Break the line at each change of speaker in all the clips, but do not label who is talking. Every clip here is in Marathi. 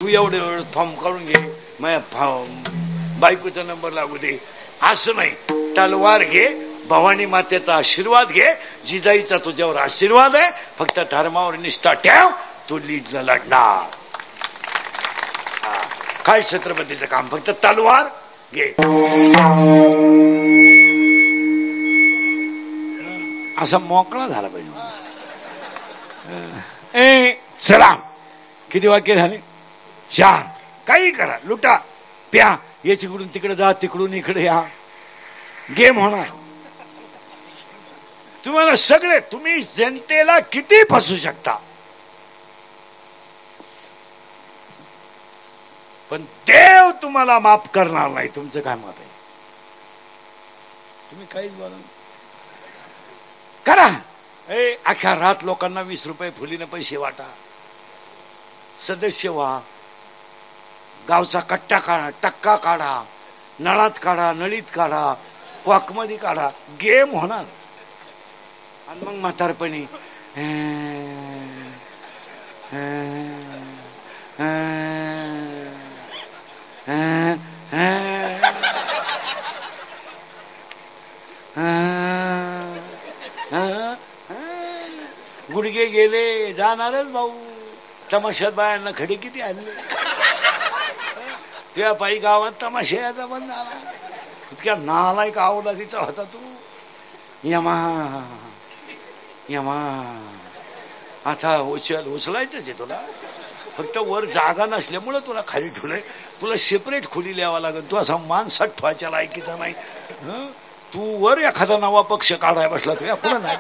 तू एवढं फॉर्म काढून घे, माझ्या बायकोचा नंबर लागू दे, असं नाही. तलवार घे, भवानी मातेचा आशीर्वाद घे, जिजाईचा तुझ्यावर आशीर्वाद आहे, फक्त धर्मावर निष्ठा ठेव, तू लीडला लढणार. काय छत्रपतीचं काम, फक्त तलवार घे. असा मोकळा झाला पाहिजे. चला, किती वाक्य झाले? 4. काही करा, लुटा, प्या, याच्याकडून तिकडे जा, तिकडून इकडे या, गेम होणार. तुम्हाला सगळे, तुम्ही जनतेला किती फसू शकता, पण देव तुम्हाला माफ करणार नाही. तुमचं काय मत आहे? तुम्ही काहीच बोला करा. अख्या रात लोकांना 20 रुपये फुलीने पैसे वाटा, सदस्य व्हा, गावचा कट्टा काढा, टक्का काढा, नळात काढा, नळीत काढा, क्वाकमध्ये काढा, गेम होणार. आणि मग म्हातारपणी गुडघे गेले, जाणारच भाऊ. तमाशात बायांना खडे किती आणले, त्या पायी गावात तमाशाचा बंद झाला. इतक्या नालायक आवडला तिचा होता तू. यमा यमा, आता उचलायचंच आहे तुला, फक्त वर जागा नसल्यामुळे तुला खाली ठेवलंय. तुला सेपरेट खोली लिहावा लागेल. तू असा माणसात ठेवायच्या लायकीचा नाही. तू वर एखादा नवा पक्ष काढाय बसला, तू या पुढे नाही.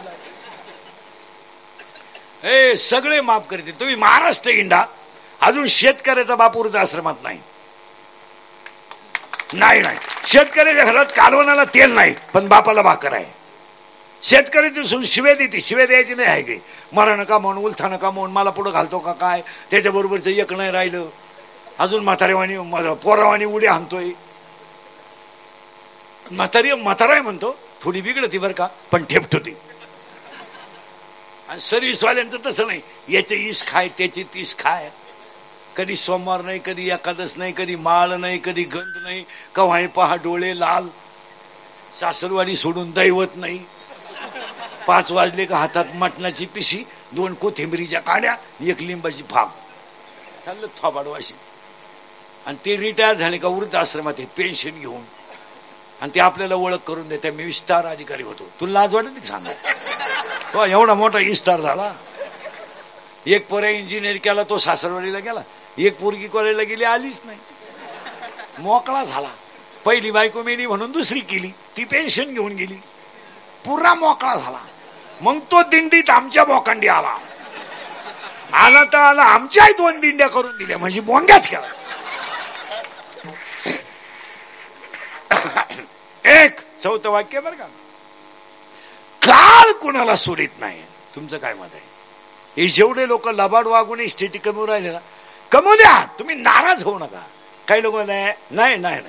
सगळे माफ करतील. तुम्ही महाराष्ट्र इंडा, अजून शेतकऱ्याचा बाप वृद्धाश्रमात नाही. नाही नाही, शेतकऱ्याच्या घरात कालवणाला तेल नाही, पण बापाला भाकर आहे. शेतकऱ्याची शिवे देते, शिवे द्यायची नाही आहे की. मरा नका म्हणून, उलथा नका म्हणून, मला पुढं घालतो का काय, त्याच्याबरोबरचं एक नाही राहिलं. अजून म्हातारेवाणी पोरावानी उडी हाणतोय. म्हाताराय म्हणतो, थोडी बिघडती बरं का, पण ठेपतो ती. आणि सर्व्हिसवाल्यांचं तसं नाही, याचे 20 खाय, त्याचे 30 खाय. कधी सोमवार नाही, कधी एकादश नाही, कधी माळ नाही, कधी गंध नाही, कव्हाही पहा डोळे लाल. सासरवाडी सोडून दैवत नाही. 5 वाजले का हातात मटणाची पिशी, 2 कोथिंबीरीच्या काड्या, 1 लिंबाची फाग, चाललं थोबाडवाशी. आणि ते रिटायर झाले का वृद्धाश्रमात आहेत पेन्शन घेऊन, आणि ते आपल्याला ओळख करून देते. मी विस्तार अधिकारी होतो. तुला लाज वाटत सांगा, तो एवढा मोठा विस्तार झाला. एक पोऱ्या इंजिनियर केला, तो सासरवाडीला गेला. एक पोरगी कॉलेजला गेली, आलीच नाही, मोकळा झाला. पहिली बायको मेली म्हणून दुसरी केली, ती पेन्शन घेऊन गेली, पुरा मोकळा झाला. मग तो दिंडीत आमच्या बोकांडी आला तर आला, आमच्याही 2 दिंड्या करून दिल्या, म्हणजे बोंग्याच केला. एक 4थं वाक्य बरं का, काळ कुणाला सोडित नाही. तुमचं काय मत आहे? हे जेवढे लोक लबाड वागून स्थिती कमवू राहिले ना, कमवू द्या, तुम्ही नाराज होऊ नका. काही लोक नाही नाही नाही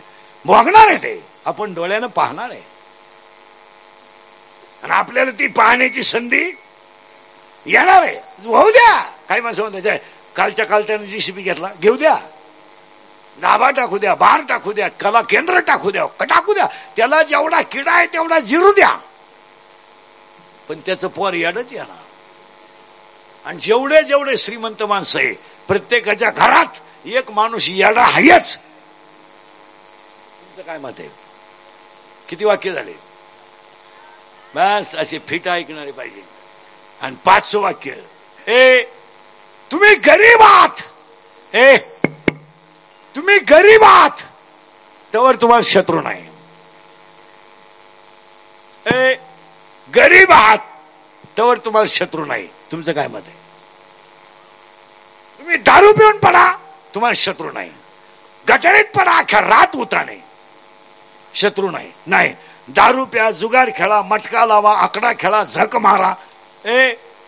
भोगणार आहे, ते आपण डोळ्यानं पाहणार आहे. आणि आपल्याला ती पाहण्याची संधी येणार आहे. होऊ द्या. काही माणसं म्हणतात कालच्या त्यानं JCB घेतला, घेऊ द्या. दाबा टाकू द्या, बार टाकू द्या, कला केंद्र टाकू द्या, टाकू द्या. त्याला जेवढा किडा आहे तेवढा जिरू द्या, पण त्याचं पोर याडच येणार. आणि जेवढे जेवढे श्रीमंत माणसं आहे, प्रत्येकाच्या घरात एक माणूस येडा आहेच. तुमचं काय मत आहे? किती वाक्य झाले? बस असे फिट ऐकणारे पाहिजे. आणि 5चं वाक्य, तुम्ही गरीब आहात, तुम्ही गरीब आहात तर तुम्हाला शत्रू नाही. गरीब आहात तर तुम्हाला शत्रू नाही. तुमचं काय मत आहे? तुम्ही दारू पिऊन पडा, तुम्हाला शत्रू नाही. गटारीत पडा, अख्या रात उता नाही, शत्रू नाही. नाही, दारू प्या, जुगार खेळा, मटका लावा, आकडा खेळा, झक मारा,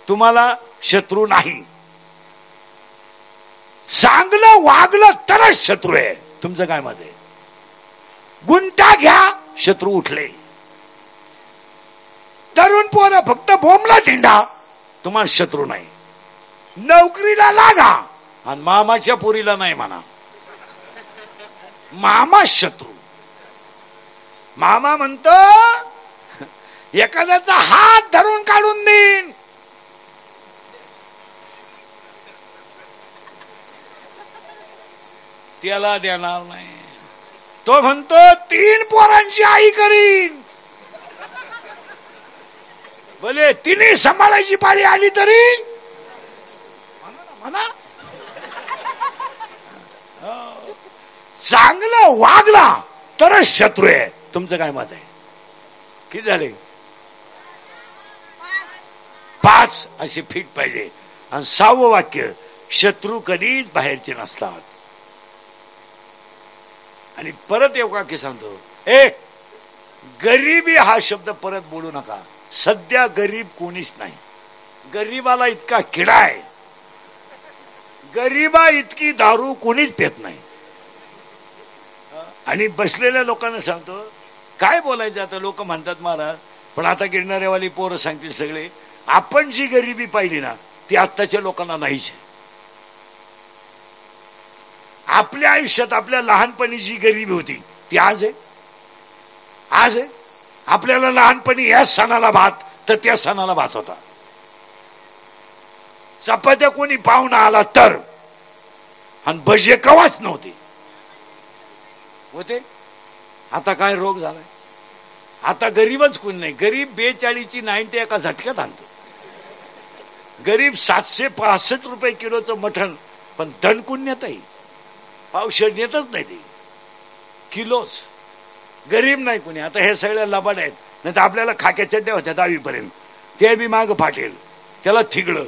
तुम्हाला शत्रू नाही. चांगलं वागलं तरच शत्रू आहे. तुमचं काय मत आहे? गुंटा घ्या, शत्रू उठले. तरुण पोरं फक्त बोंबला धिंडा, तुम्हाला शत्रू नाही. नोकरीला लागा, आणि मामाच्या पोरीला नाही म्हणा. मामा शत्रू. मामा म्हणतो एखाद्याचा हात धरून काढून देईन. त्याला देणार नाही. तो म्हणतो 3 पोरांची आई करीन. भले तिने सांभाळायची पाळी आली तरी म्हणा. चांगलं वागला तरच शत्रू आहे. तुमचं काय मत आहे? किती झाले? 5 अशी फिट पाहिजे. आणि 6वं वाक्य, शत्रू कधीच बाहेरचे नसतात. आणि परत येऊ का की सांगतो, गरीबी हा शब्द परत बोलू नका. सध्या गरीब कोणीच नाही. गरीबाला इतका किडा आहे. गरीबा इतकी दारू कोणीच पेत नाही. आणि बसलेल्या लोकांना सांगतो, काय बोलायचं आता. लोक म्हणतात महाराज, पण आता गिरणाऱ्यावाली पोरं सांगतील सगळे, आपण जी गरिबी पाहिली ना ती आत्ताच्या लोकांना नाहीच आहे. आपल्या आयुष्यात आपल्या लहानपणी जी गरिबी होती ती आज आहे. आज आहे. आपल्याला लहानपणी या सणाला भात तर त्या सणाला भात होता. चपात्या कोणी पाहुणा आला तर, आणि भजे कवाच नव्हते होते. आता काय रोग झालाय. आता गरीबच कोणी नाही. गरीब 42ची 90 एका झटक्यात आणतो. गरीब 765 रुपये किलोचं मटण, पण दणकून नेत आहे. पावशेर नेतच नाही ते, किलोच. गरीब नाही कोणी. आता हे सगळ्या लबाड आहेत. नाही तर आपल्याला खाक्या चड्ड्या होत्या 10वी पर्यंत, ते बी माग फाटेल. त्याला थिगळ.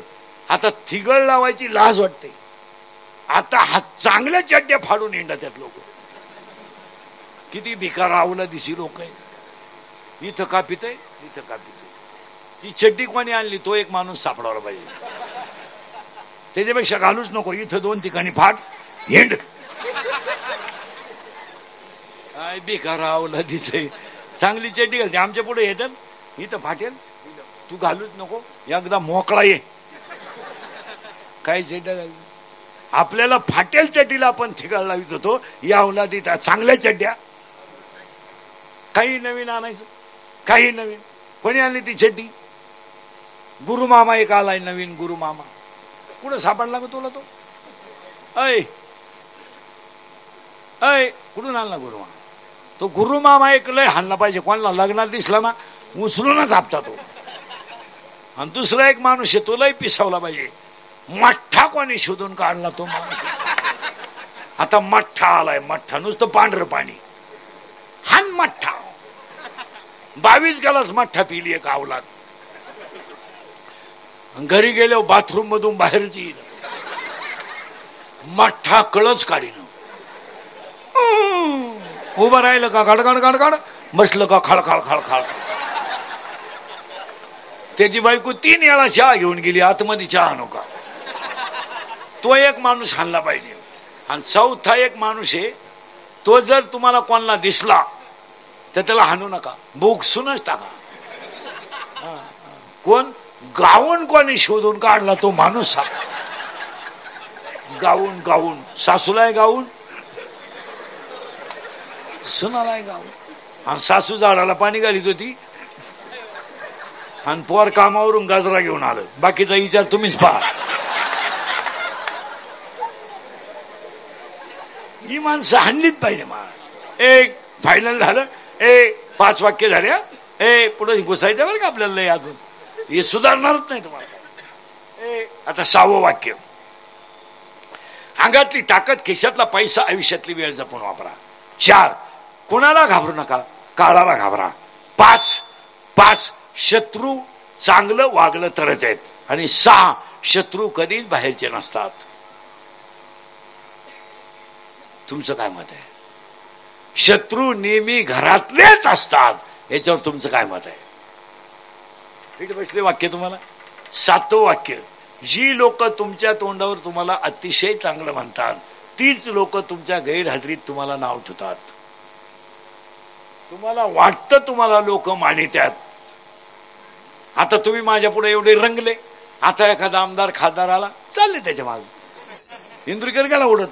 आता थिगळ लावायची लाज वाटते. आता चांगल्या चड्ड्या फाडून येतात लोक. किती भिकार आवला दिशी लोक आहे. इथं का पितय, इथं का पितय. ती चड्डी कोणी आणली तो एक माणूस सापडावला पाहिजे. त्याच्यापेक्षा घालूच नको. इथं 2 ठिकाणी फाट हिंड. काय भिकार आवला दिसय. चांगली चड्डी घालते. आमच्या पुढे येतात, इथं फाटेल, तू घालूच नको, एकदा मोकळा ये. काय चड्ड्या घाल. आपल्याला फाटेल चड्डीला आपण थिगाळ लावित होतो. या अवलादी चांगल्या चड्ड्या. काही नवीन आणायचं, काही नवीन. कोणी आणली ती चड्डी? गुरुमामा एक आलाय नवीन. गुरुमामा कुठं सापडला ग तुला तो? ऐ कुठून आणला गुरुमामा? तो गुरुमामा एक लय हाणला पाहिजे. कोणाला लग्नात दिसला ना उचलूनच आपटा तो. आणि दुसरा एक माणूस आहे तो लय पिसावला पाहिजे. मठ्ठा कोणी शोधून काढला तो माणूस. आता मठ्ठा आलाय. मठ्ठा नुसतं पांढरं पाणी. हान मठ्ठा. 22 ग्लास मठ्ठा पिली एक अवलाद. घरी गेलो बाथरूम मधून बाहेरची मठ्ठा कळच काढीन. उभं राहिलं का गडगड गडगड, बसलं का खळखळ खळखळ. त्याची बायको 3 वेळा चहा घेऊन गेली. आतमध्ये चहा नका. तो एक माणूस हाणला पाहिजे. आणि 4था एक माणूस आहे, तो जर तुम्हाला कोणाला दिसला तर त्याला हाणू नका, बोगसूनच टाका. कोण? गाऊन कोणी शोधून काढला तो माणूस. गाऊन गाऊन. सासूलाय गाऊन, सुनालाय गाऊन. आणि सासू झाडाला पाणी घालीत होती आणि पोर कामावरून गाजरा घेऊन आलं. बाकीचा विचार तुम्हीच पहा. ही माणसं हाणलीच पाहिजे. एक फायनल झालं. 5 वाक्य झाल्या. पुढे घुसायचं बरं का आपल्याला लय. अजून हे सुधारणारच नाही तुम्हाला. आता 6वं वाक्य, अंगातली ताकद, खिशातला पैसा, आयुष्यातली वेळ जपून वापरा. 4, कोणाला घाबरू नका, काळाला घाबरा. 5 शत्रू चांगलं वागलं तरच आहेत. आणि 6 शत्रू कधीच बाहेरचे नसतात. तुमचं काय मत आहे? शत्रू नेहमी घरातलेच असतात. याच्यावर तुमचं काय मत आहे? इथे बसले वाक्य तुम्हाला. 7वं वाक्य, जी लोक तुमच्या तोंडावर तुम्हाला अतिशय चांगलं म्हणतात तीच लोक तुमच्या गैरहजेरीत तुम्हाला नाव ठेवतात. तुम्हाला वाटतं तुम्हाला लोक मानित्यात. आता तुम्ही माझ्या पुढे एवढे रंगले, आता एखादा आमदार खासदार आला, चालले त्याच्या मागे. इंद्रिकर गेला उडत.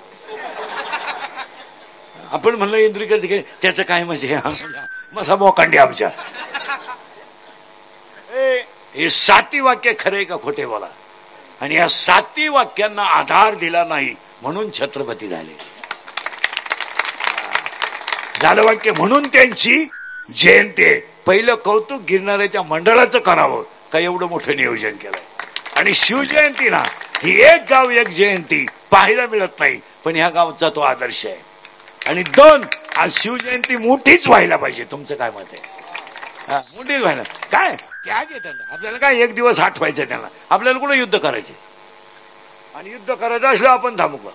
आपण म्हणलं इंद्रिकर त्याचं काय म्हणजे मसा मोकांडी आमच्या. हे 7 वाक्य खरे का खोटे बोला. आणि या 7 वाक्यांना आधार दिला नाही म्हणून छत्रपती झाले. झालं वाक्य म्हणून त्यांची जयंती आहे. पहिलं कौतुक गिरणाऱ्याच्या मंडळाचं करावं का एवढं मोठं नियोजन केलंय. आणि शिवजयंती ना ही एक गाव एक जयंती पाहायला मिळत नाही, पण ह्या गावचा तो आदर्श आहे. आणि 2 आज शिवजयंती मोठीच व्हायला पाहिजे. तुमचं काय मत आहे? मोठीच व्हायला काय त्याग आहे त्यांना. आपल्याला काय एक दिवस आठवायचं त्यांना. आपल्याला कुठं युद्ध करायचे. आणि युद्ध करायचं असलं आपण थांबू का.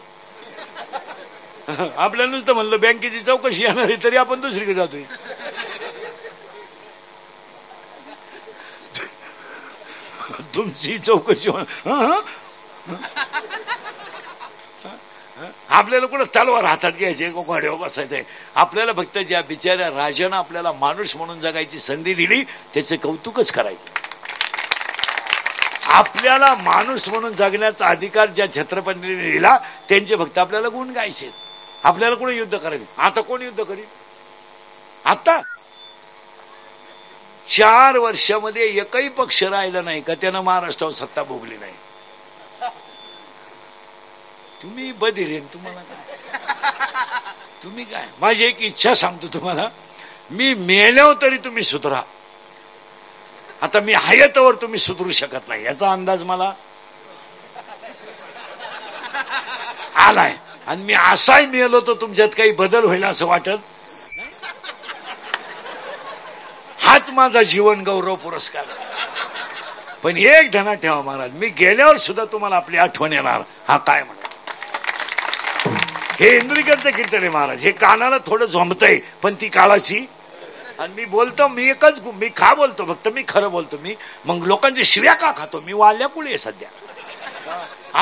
आपल्याला नुसतं म्हणलं बँकेची चौकशी येणार आहे तरी आपण दुसरीकडे जातोय. तुमची चौकशी आपल्याला कुठं तलवार हातात घ्यायचे गोगाड्यावर बसायचंय. आपल्याला फक्त ज्या बिचाऱ्या राजानं आपल्याला माणूस म्हणून जगायची संधी दिली त्याचे कौतुकच करायचं. आपल्याला माणूस म्हणून जगण्याचा अधिकार ज्या छत्रपतींनी दिला त्यांचे फक्त आपल्याला गुण गायचे. आपल्याला कोणी युद्ध करायचं. आता कोण युद्ध करील. आता 4 वर्षामध्ये एकही पक्ष राहिला नाही का त्यानं महाराष्ट्रावर सत्ता भोगली नाही. तुम्ही बधिरे तुम्हाला काय. तुम्ही काय. माझी एक इच्छा सांगतो तुम्हाला. मी मेल्यावर तरी तुम्ही सुधरा. आता मी हयातवर तुम्ही सुधरू शकत नाही याचा अंदाज मला आलाय. आणि मी असाही मेलो तर तुमच्यात काही बदल होईल असं वाटत. हाच माझा जीवन गौरव पुरस्कार. पण एक ध्यानात ठेवा महाराज, मी गेल्यावर सुद्धा तुम्हाला आपली आठवण येणार. हा काय म्हणा. हे इंद्रिकरचं कीर्तन आहे महाराज. हे कानाला थोडं झोंबतंय पण ती काळाची. आणि मी बोलतो मी का बोलतो फक्त मी खरं बोलतो. मी मग लोकांची शिव्या का खातो. मी वाल्या कुळी आहे सध्या.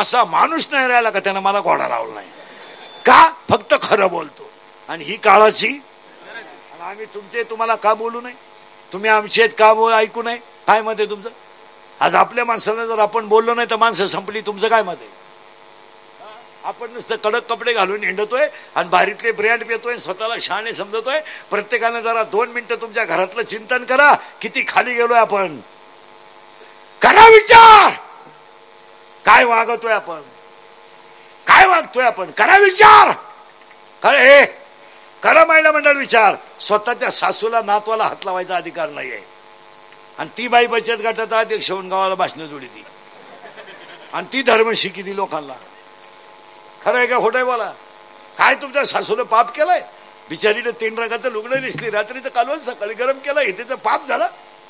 असा माणूस नाही राहिला का त्यानं मला घोडा लावला नाही का. फक्त खरं बोलतो. आणि ही काळाची. आणि आम्ही तुमचे तुम्हाला का बोलू नाही. तुम्ही आमचे का ऐकू नाही. काय मत आहे तुमचं. आज आपल्या माणसाला जर आपण बोललो नाही तर माणसं संपली. तुमचं काय मत आहे. आपण नुसतं कडक कपडे घालून हिंडतोय आणि बारीतले ब्रँड पितोय स्वतःला शहाणे समजतोय. प्रत्येकाने जरा 2 मिनिटं तुमच्या घरातलं चिंतन करा. किती खाली गेलोय आपण. करा विचार. काय वागतोय आपण. काय वागतोय आपण. करा विचार. खरे करा महिला मंडळ विचार. स्वतःच्या सासूला नातवाला हात लावायचा अधिकार नाहीये. आणि ती बाई बचत गटाचा अध्यक्ष होऊन गावाला भाषण जोडी ती. आणि ती धर्म शिकली लोकांना. खरं आहे का खोटं आहे बोला. काय तुमच्या सासूला पाप केलंय. बिचारीने 3 रंगाचं लुगडं दिसली. रात्रीचं कालवण सकाळी गरम केलं. हे त्याचं पाप झालं.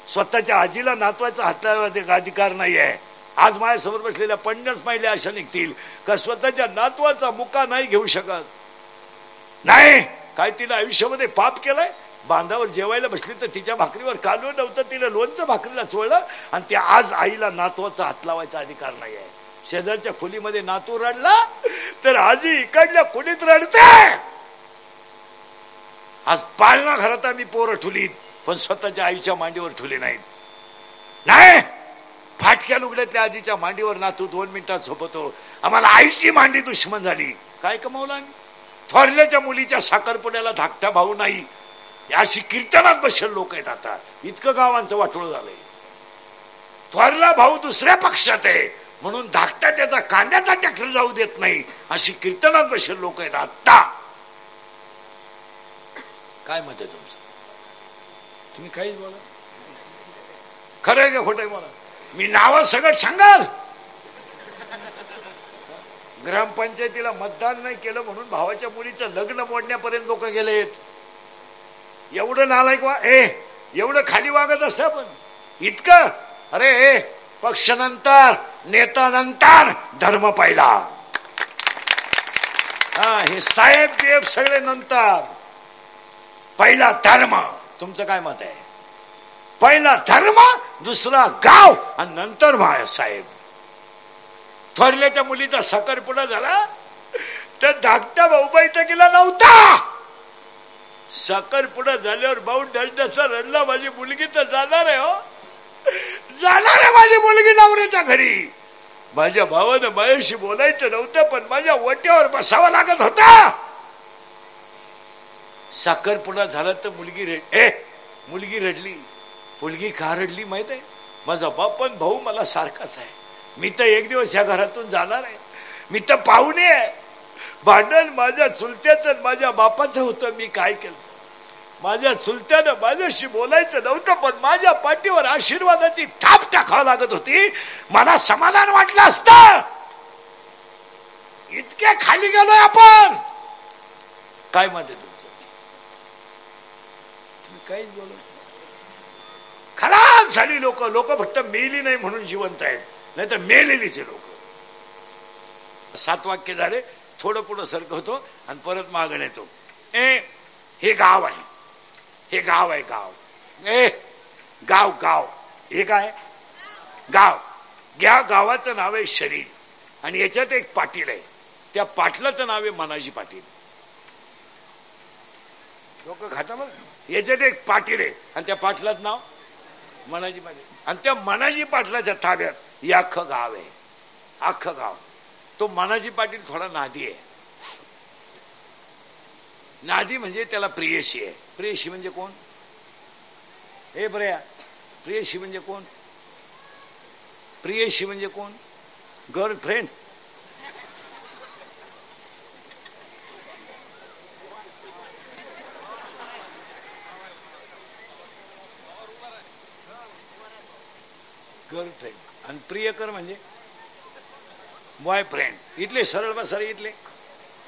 स्वतःच्या आजीला नातवाचा हात लावायचा अधिकार नाही आहे. आज माझ्यासमोर बसलेल्या 50 महिला अशा निघतील का स्वतःच्या नातवाचा मुका नाही घेऊ शकत. नाही काय तिला आयुष्यामध्ये पाप केलंय. बांधावर जेवायला बसली तर तिच्या भाकरीवर कालवण नव्हतं. तिला लोणचं भाकरीला चोळलं. आणि त्या आज आईला नातवाचा हात लावायचा अधिकार नाही आहे. शेजारच्या खोलीमध्ये नातू रडला तर आजी इकडल्या खोलीत रडते. आज पाळणा घरात आम्ही पोरं ठुलीत पण स्वतःच्या आईच्या मांडीवर ठुले नाहीत. नाही फाटक्या लुगड्यातल्या आजीच्या मांडीवर नातू 2 मिनिटात झोपतो. आम्हाला आईची मांडी दुश्मन झाली. काय कमावलं आम्ही. थोरल्याच्या मुलीच्या साखरपुड्याला धाकटा भाऊ नाही अशी कीर्तनात बसेल लोक आहेत. आता इतकं गावांचं वाटोळ झालंय. थोरला भाऊ दुसऱ्या पक्षात आहे म्हणून धाकटा त्याचा कांद्याचा ट्रॅक्टर जाऊ देत नाही अशी कीर्तनात बसेल लोक आहेत. आता काय मत आहे तुमचं. तुम्ही काहीच बोला. खरं आहे का खोटं आहे बोला. मी नावं सगळं सांगाल. ग्रामपंचायतीला मतदान नाही केलं म्हणून भावाच्या मुलीचं लग्न मोडण्यापर्यंत लोक गेलेत. एवढं नालायक एवढं खाली वागत असतं आपण. इतकं. अरे पक्ष नंतर नेता नंतर धर्म पहिला. हे साहेब देव सगळे नंतर. पहिला धर्म. तुमचं काय मत आहे. पहिला धर्म दुसरा गाव आणि नंतर साहेब. थोरल्याच्या मुलीचा साखरपुडा झाला तर धाकटा भाऊ बैठकीला नव्हता. साखरपुडा झाल्यावर भाऊ डसडसा रडला. माझी मुलगी तर जाणार आहे हो. जाणार आहे माझी मुलगी नवऱ्याच्या घरी. माझ्या भावानं माझ्याशी बोलायचं नव्हतं, पण माझ्या ओट्यावर बसावं लागत होता. साखरपुडा झाला तर मुलगी रडली. मुलगी का रडली माहित आहे? माझा बाप पण भाऊ मला सारखाच आहे. मी तर एक दिवस या घरातून जाणार आहे. मी तर पाहुणे आहे. भांडण माझ्या चुलत्याचं माझ्या बापाचं होतं. मी काय केलं? माझ्या चुलत्यानं माझ्याशी बोलायचं नव्हतं, पण माझ्या पाठीवर आशीर्वादाची थाप टाकावं लागत होती. मला समाधान वाटलं असतं. इतक्या खाली गेलोय आपण. काय मत आहे तुमचं? तुम्ही काहीच बोलत. खराब झाली लोक फक्त मेली नाही म्हणून जिवंत आहेत, नाही तर मेलेलीच लोक. 7 वाक्य झाले. थोडं पुढं सरकवतो आणि परत मागण येतो. हे गाव आहे. हे गाव आहे. गाव गाव हे काय? गाव. गावाचं नाव आहे शरीर, आणि याच्यात एक पाटील आहे. त्या पाटलाचं नाव आहे मनाजी पाटील. लोक खाता बघ. याच्यात एक पाटील आहे आणि त्या पाटलाचं नाव मनाजी पाटील. आणि त्या मनाजी पाटलाच्या ताब्यात हे अख्खं गाव आहे. अख्खं गाव. तो मनाजी पाटील थोडा नादी आहे. नादी म्हणजे त्याला प्रियशी आहे. प्रियशी म्हणजे कोण? हे बऱ्या, प्रियशी म्हणजे कोण? प्रियशी म्हणजे कोण? गर्लफ्रेंड. गर्लफ्रेंड. आणि प्रियकर म्हणजे बॉयफ्रेंड. इथले सरळ बसर. इथले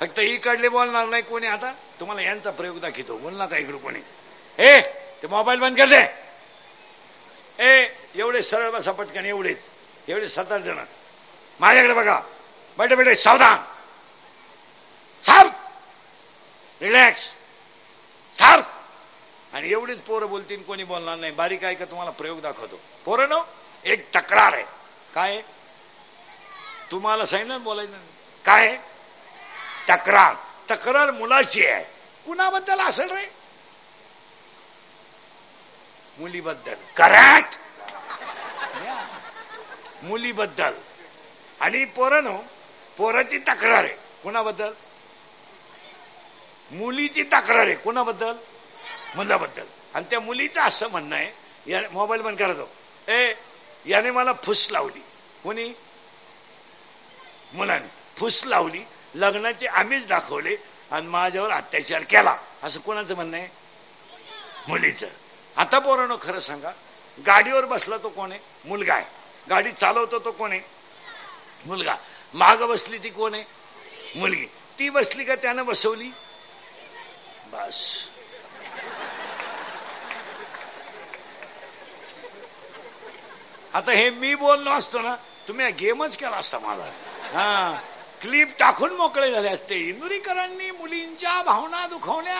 फक्त इकडले बोलणार नाही कोणी. आता तुम्हाला यांचा प्रयोग दाखवतो. बोल ना का इकडे कोणी. ते मोबाईल बंद कर दे. एवढे सरळ बसा पटकन. एवढेच 7 जण माझ्याकडे बघा. बेटे सावधान. साप. रिलॅक्स. साप. आणि एवढीच पोरं बोलतील, कोणी बोलणार नाही. बारीक आहे का तुम्हाला प्रयोग दाखवतो. पोरं नो, एक तक्रार आहे. काय? तुम्हाला सांगितलं बोलायचं. काय? तक्रार. तक्रार मुलाची आहे. कुणाबद्दल असेल रे? मुलीबद्दल. करेक्ट. मुलीबद्दल. आणि पोरांनो, पोराची तक्रार आहे. कुणाबद्दल? मुलीची तक्रार आहे. कुणाबद्दल? मुलाबद्दल. आणि त्या मुलीचं असं म्हणणं आहे, या मोबाईल बंद करा तो. याने मला फुस लावली. कोणी? मुलाने फुस लावली. लग्नाचे आम्हीच दाखवले आणि माझ्यावर अत्याचार केला, असं कोणाचं म्हणणं आहे? मुलीचं. आता पोरांनो खरं सांगा, गाडीवर बसला तो कोण आहे? मुलगा आहे. गाडी चालवतो तो कोण आहे? मुलगा. माग बसली ती कोण आहे? मुलगी. ती बसली का त्यानं बसवली? बस. आता हे मी बोललो असतो ना, तुम्ही गेमच केला असता मला. क्लिप टाकून मोकळे झाले असते. इंदुरीकरांनी मुलींच्या भावना दुखवल्या.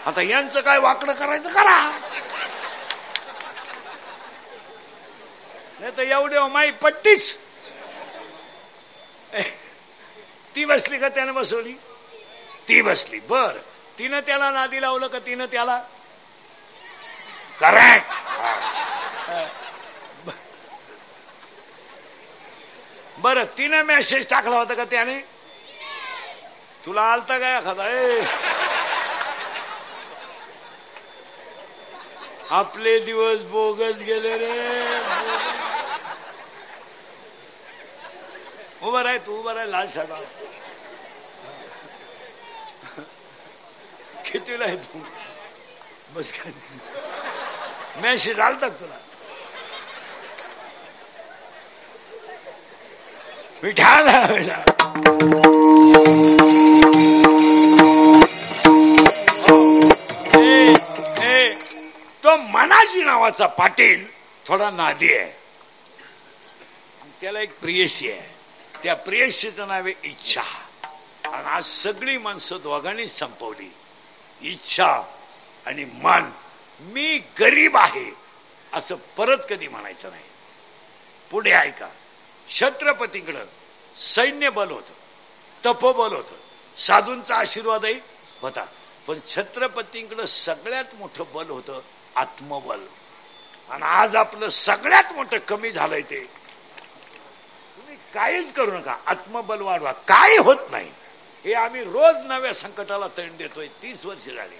आता यांचं काय वाकडं करायचं करा. नाही तर एवढे माई पट्टीच. ती बसली का त्यानं बसवली? ती बसली. बर, तिनं त्याला नादी लावलं का तिनं त्याला? करेक्ट. बर, तिनं मेसेज टाकला होता का त्याने? तुला आलता काय एखादा? आपले दिवस बोगस गेले रे. उभा राह तू. उभा राह. लाल साडा कितीला आहे तू? बस काय मेसेज आलता तुला? विठाला बेटा. तो मनाजी नावाचा पाटील थोडा नादी आहे. त्याला एक प्रियशी आहे. त्या प्रियशीचं नाव आहे इच्छा. आणि आज सगळी माणसं दोघांनी संपवली. इच्छा आणि मन. मी गरीब आहे असं परत कधी म्हणायचं नाही. पुढे ऐका. छत्रपतीकडं सैन्य बल होतं, तपोबल होतं, साधूंचा आशीर्वादही होता. पण छत्रपतींकडं सगळ्यात मोठं बल होतं आत्मबल. आणि आज आपलं सगळ्यात मोठं कमी झालंय ते. तुम्ही काहीच करू नका, आत्मबल वाढवा, काही होत नाही. हे आम्ही रोज नव्या संकटाला तण देतोय. 30 वर्ष झाली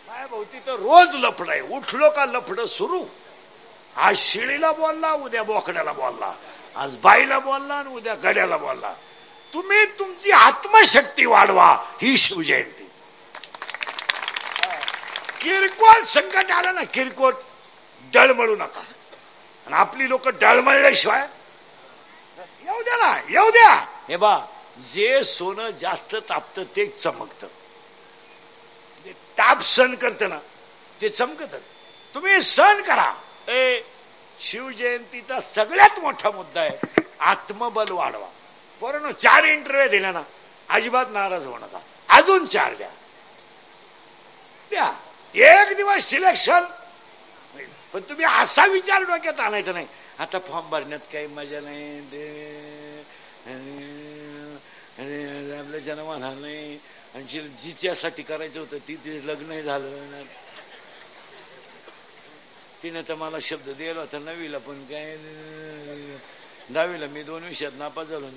माझ्या भोवती तर रोज लफड आहे. उठलो का लफड सुरू. आज शिळीला बोलला, उद्या बोकड्याला बोलला, आज बाईला बोलला आणि उद्या गड्याला बोलला. तुम्ही तुमची आत्मशक्ती वाढवा, ही शिवजयंती. किरकोळ संकट आलं ना, किरकोळ डळमळू नका. आणि आपली लोक डळमळल्याशिवाय येऊ द्या ना, येऊ द्या. हे बा, जे सोनं जास्त तापतं ते चमकतं. ताप सण करत ना ते चमकत. तुम्ही सण करा. शिवजयंतीचा सगळ्यात मोठा मुद्दा आहे आत्मबल वाढवा. बरोबर 4 इंटरव्ह्यू दिल्या ना, अजिबात नाराज होऊ नका. अजून 4 द्या. एक दिवस सिलेक्शन. पण तुम्ही असा विचार डोक्यात आणायचा नाही, आता फॉर्म भरण्यात काही मजा नाही, आपल्या जन्म झाला नाही, आणि जिच्यासाठी करायचं होतं तिथे लग्नही झालं. तिने तर मला शब्द दिला होता 9वीला, पण काय 10वीला मी 2 विषयात नापास झालो,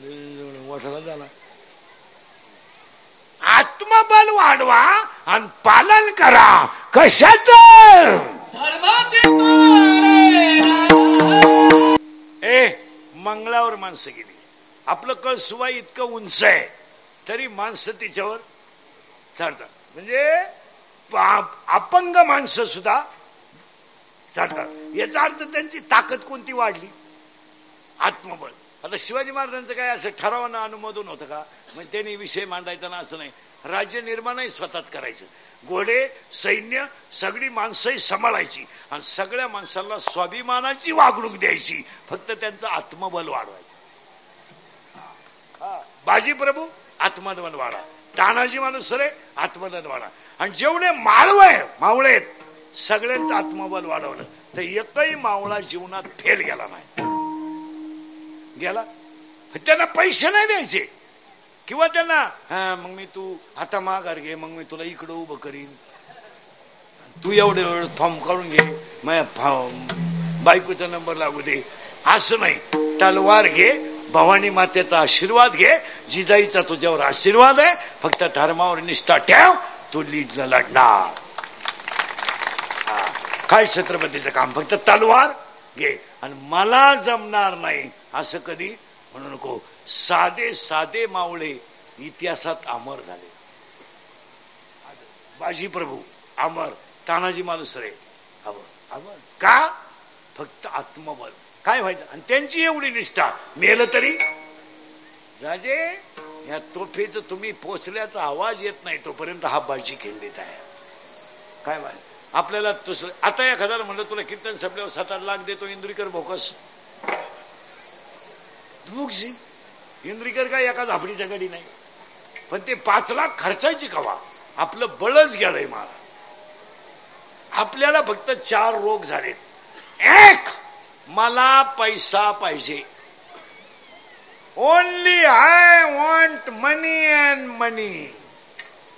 मोठाला झाला. आत्मबल वाढवा आणि पालन करा. कशाचं? मंगळावर माणसं गेली. आपलं कळसुबाई इतकं उंच आहे तरी माणसं तिच्यावर चढतात. म्हणजे अपंग माणसं सुद्धा चढतात. याचा अर्थ त्यांची ताकद कोणती वाढली? आत्मबळ. आता शिवाजी महाराजांचं काय असं ठरावानं अनुमोदन होतं का? म्हणजे त्यांनी विषय मांडायचा ना असं नाही. राज्य निर्माणही स्वतःच करायचं. घोडे, सैन्य, सगळी माणसंही सांभाळायची आणि सगळ्या माणसाला स्वाभिमानाची वागणूक द्यायची. फक्त त्यांचं आत्मबल वाढवायचं. बाजी प्रभू आत्मबल वाढा, तानाजी मालुसरे आत्मबल वाढा. आणि जेवढे मावळे आहेत सगळ्यांचं आत्मबल वाढवलं तर एकही मावळा जीवनात फेल गेला नाही. गेला त्यांना पैसे नाही द्यायचे किंवा त्यांना मग मी तू आता माघार घे, मग मी तुला इकडं उभं करीन, तू एवढे फॉर्म काढून घे, माझ्या बायकोचा नंबर लागू दे, असं नाही. तलवार घे, भवानी मातेचा आशीर्वाद घे, जिजाईचा तुझ्यावर आशीर्वाद आहे, फक्त धर्मावर निष्ठा ठेव, तू लीडला लढणार. काय छत्रपतीचं काम? फक्त तलवार घे. आणि मला जमणार नाही असं कधी म्हणू नको. साधे साधे मावळे इतिहासात अमर झाले. बाजी प्रभू अमर, तानाजी मालुसरे अमर. अमर का? फक्त आत्मबल. काय व्हायचं? आणि त्यांची एवढी निष्ठा, मेलं तरी राजे या तोफेच तुम्ही पोचल्याचा आवाज येत नाही तोपर्यंत हा बाजी खेळलीत आहे. काय व्हायचं आपल्याला? दुसरं आता एखाद्याला म्हणलं तुला कीर्तन संपल्यावर 7-8 लाख देतो, इंद्रिकर भोकस इंद्रिकर काय एका झापडीच्या गाडी नाही. पण ते 5 लाख खर्चायची कवा? आपलं बळच गेलंय. मला आपल्याला फक्त 4 रोग झालेत. एक, मला पैसा पाहिजे. Only I want money and money.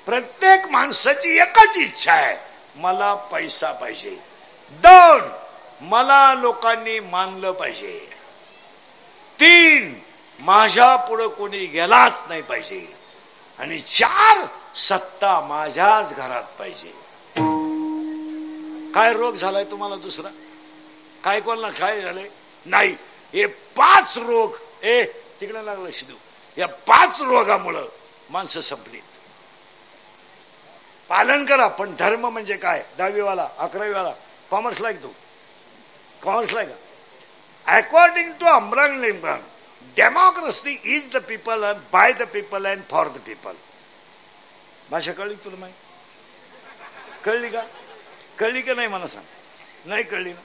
प्रत्येक माणसाची एकच इच्छा आहे, मला पैसा पाहिजे. 2, मला लोकांनी मानलं पाहिजे. 3, माझ्या पुढे कोणी गेलाच नाही पाहिजे. आणि 4, सत्ता माझ्याच घरात पाहिजे. काय रोग झालाय तुम्हाला दुसरा? काय कोणाला काय झालंय? नाही. हे 5 रोग तिकडे लागलं शिदू. या 5 रोगामुळं माणसं संपलीत. पालन करा. पण धर्म म्हणजे काय? 10वी वाला 11वी वाला कॉमर्सला आहे. तो कॉमर्सला आहे का? According to Abraham Lincoln, democracy is the people and by the people and for the people. भाषा कळली तुला? माहिती कळली का? कळली का नाही मला सांग. नाही कळली ना?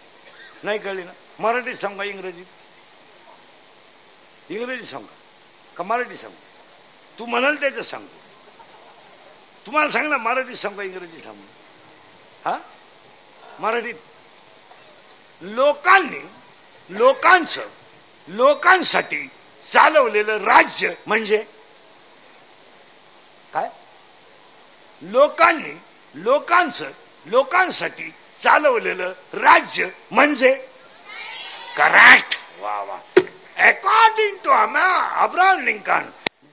नाही कळली ना? मराठीत सांगा, इंग्रजी सांगा का मराठी सांगू? तू म्हणाल त्याचं सांगू. तुम्हाला सांग ना, मराठीत सांगा इंग्रजी सांगू? हा, मराठीत. लोकांसाठी चालवलेलं राज्य म्हणजे काय? लोकांसाठी चालवलेलं राज्य म्हणजे करेक्ट. वा वा. According to Abraham Lincoln,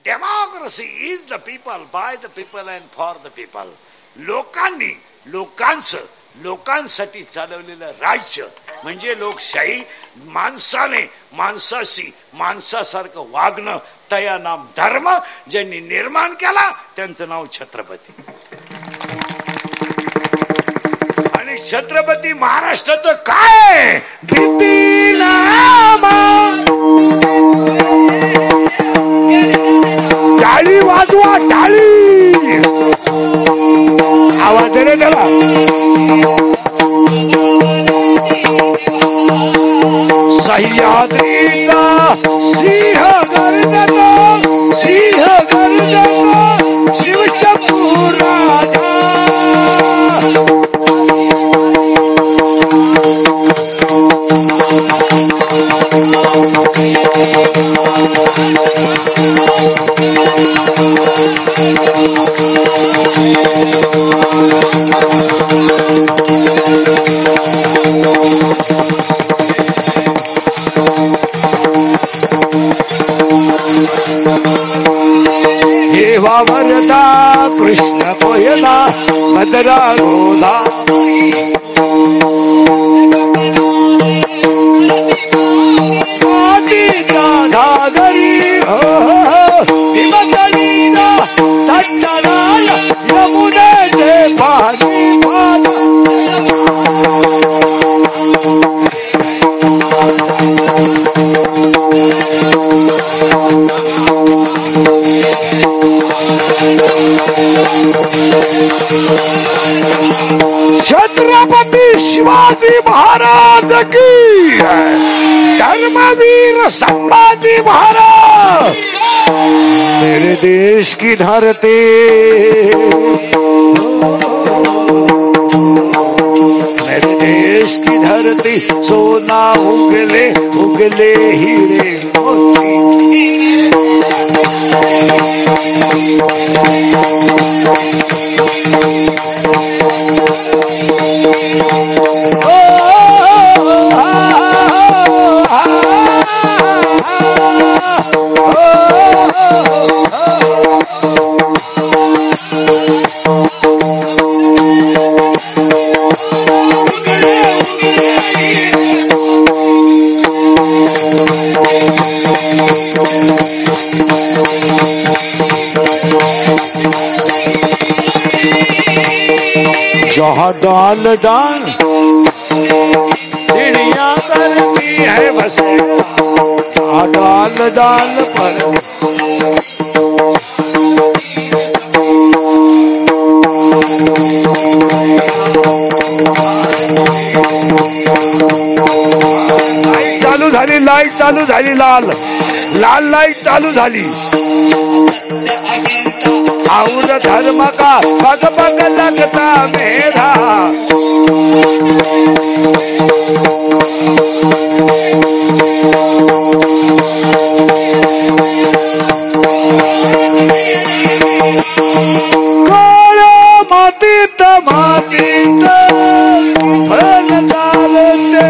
democracy is the people, by the people and for the people. लोकांनी, लोकांसाठी चालवलेलं राज्य म्हणजे लोकशाही. माणसाने माणसाशी माणसासारखं वागणं, तया नाम धर्म. ज्यांनी निर्माण केला त्यांचं नाव छत्रपती. आणि छत्रपती महाराष्ट्राचं काय बिपिन टाळी वाजवा, टाळी आवाज दे रे त्याला. सह्याद्रीचा सिंह गर्जन, सिंह गर्जन, शिवशंभू राजा. देवा वरदा कृष्ण कोयना भद्रा गोदा. घागरी विमतलीना तट्टराय यमुनेचे पाणी पाद. छत्रपति शिवाजी महाराज की, धर्मवीर संभाजी महाराज. मेरे देश की धरती, मेरे देश की धरती, सोना उगले उगले हीरे मोती. जहाँ डाल डाल चिड़िया करती है बसेरा, डाल डाल पर लाईट चालू झाली, लाईट चालू झाली, लाल लाल लाईट चालू झाली. और धर्म का पग पग लगता मेरा. मातीत मातीत फल चालते.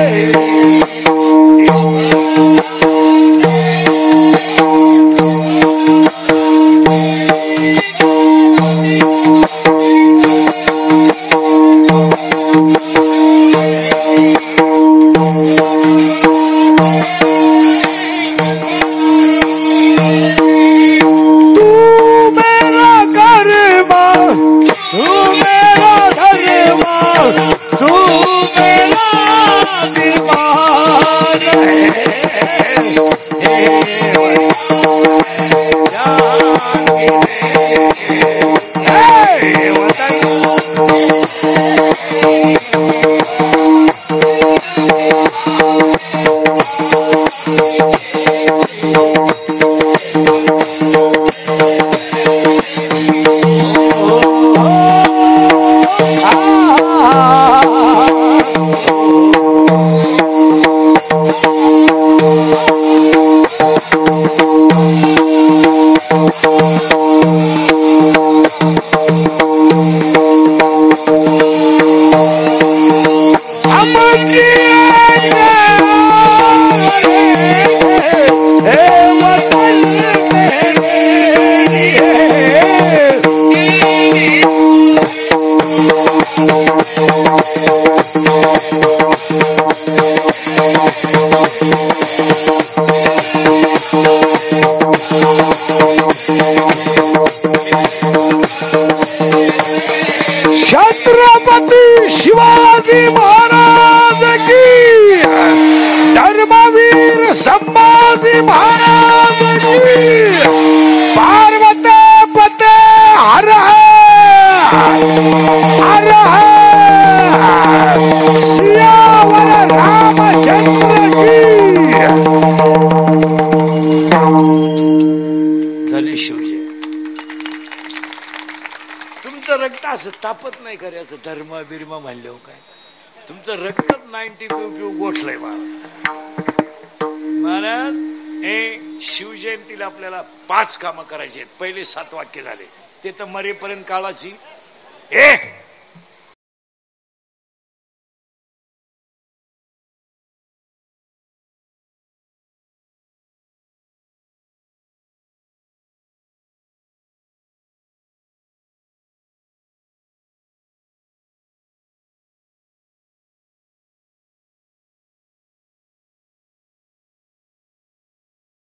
छत्रपती शिवाजी महाराज की, धर्मवीर संभाजी महाराज की, पार्वती पते हर हर सियावर रामचंद्र की। झाली शिवजय. तुमचं रक्त असं तापत नाही करे असं धर्म बिर्म म्हणले हो काय, तुमचं रक्तच 90 पिऊ गोठलंय महाराज. हे शिवजयंतीला आपल्याला 5 कामं करायची आहेत. पहिले 7 वाक्य झाले ते तर मरेपर्यंत काळाची.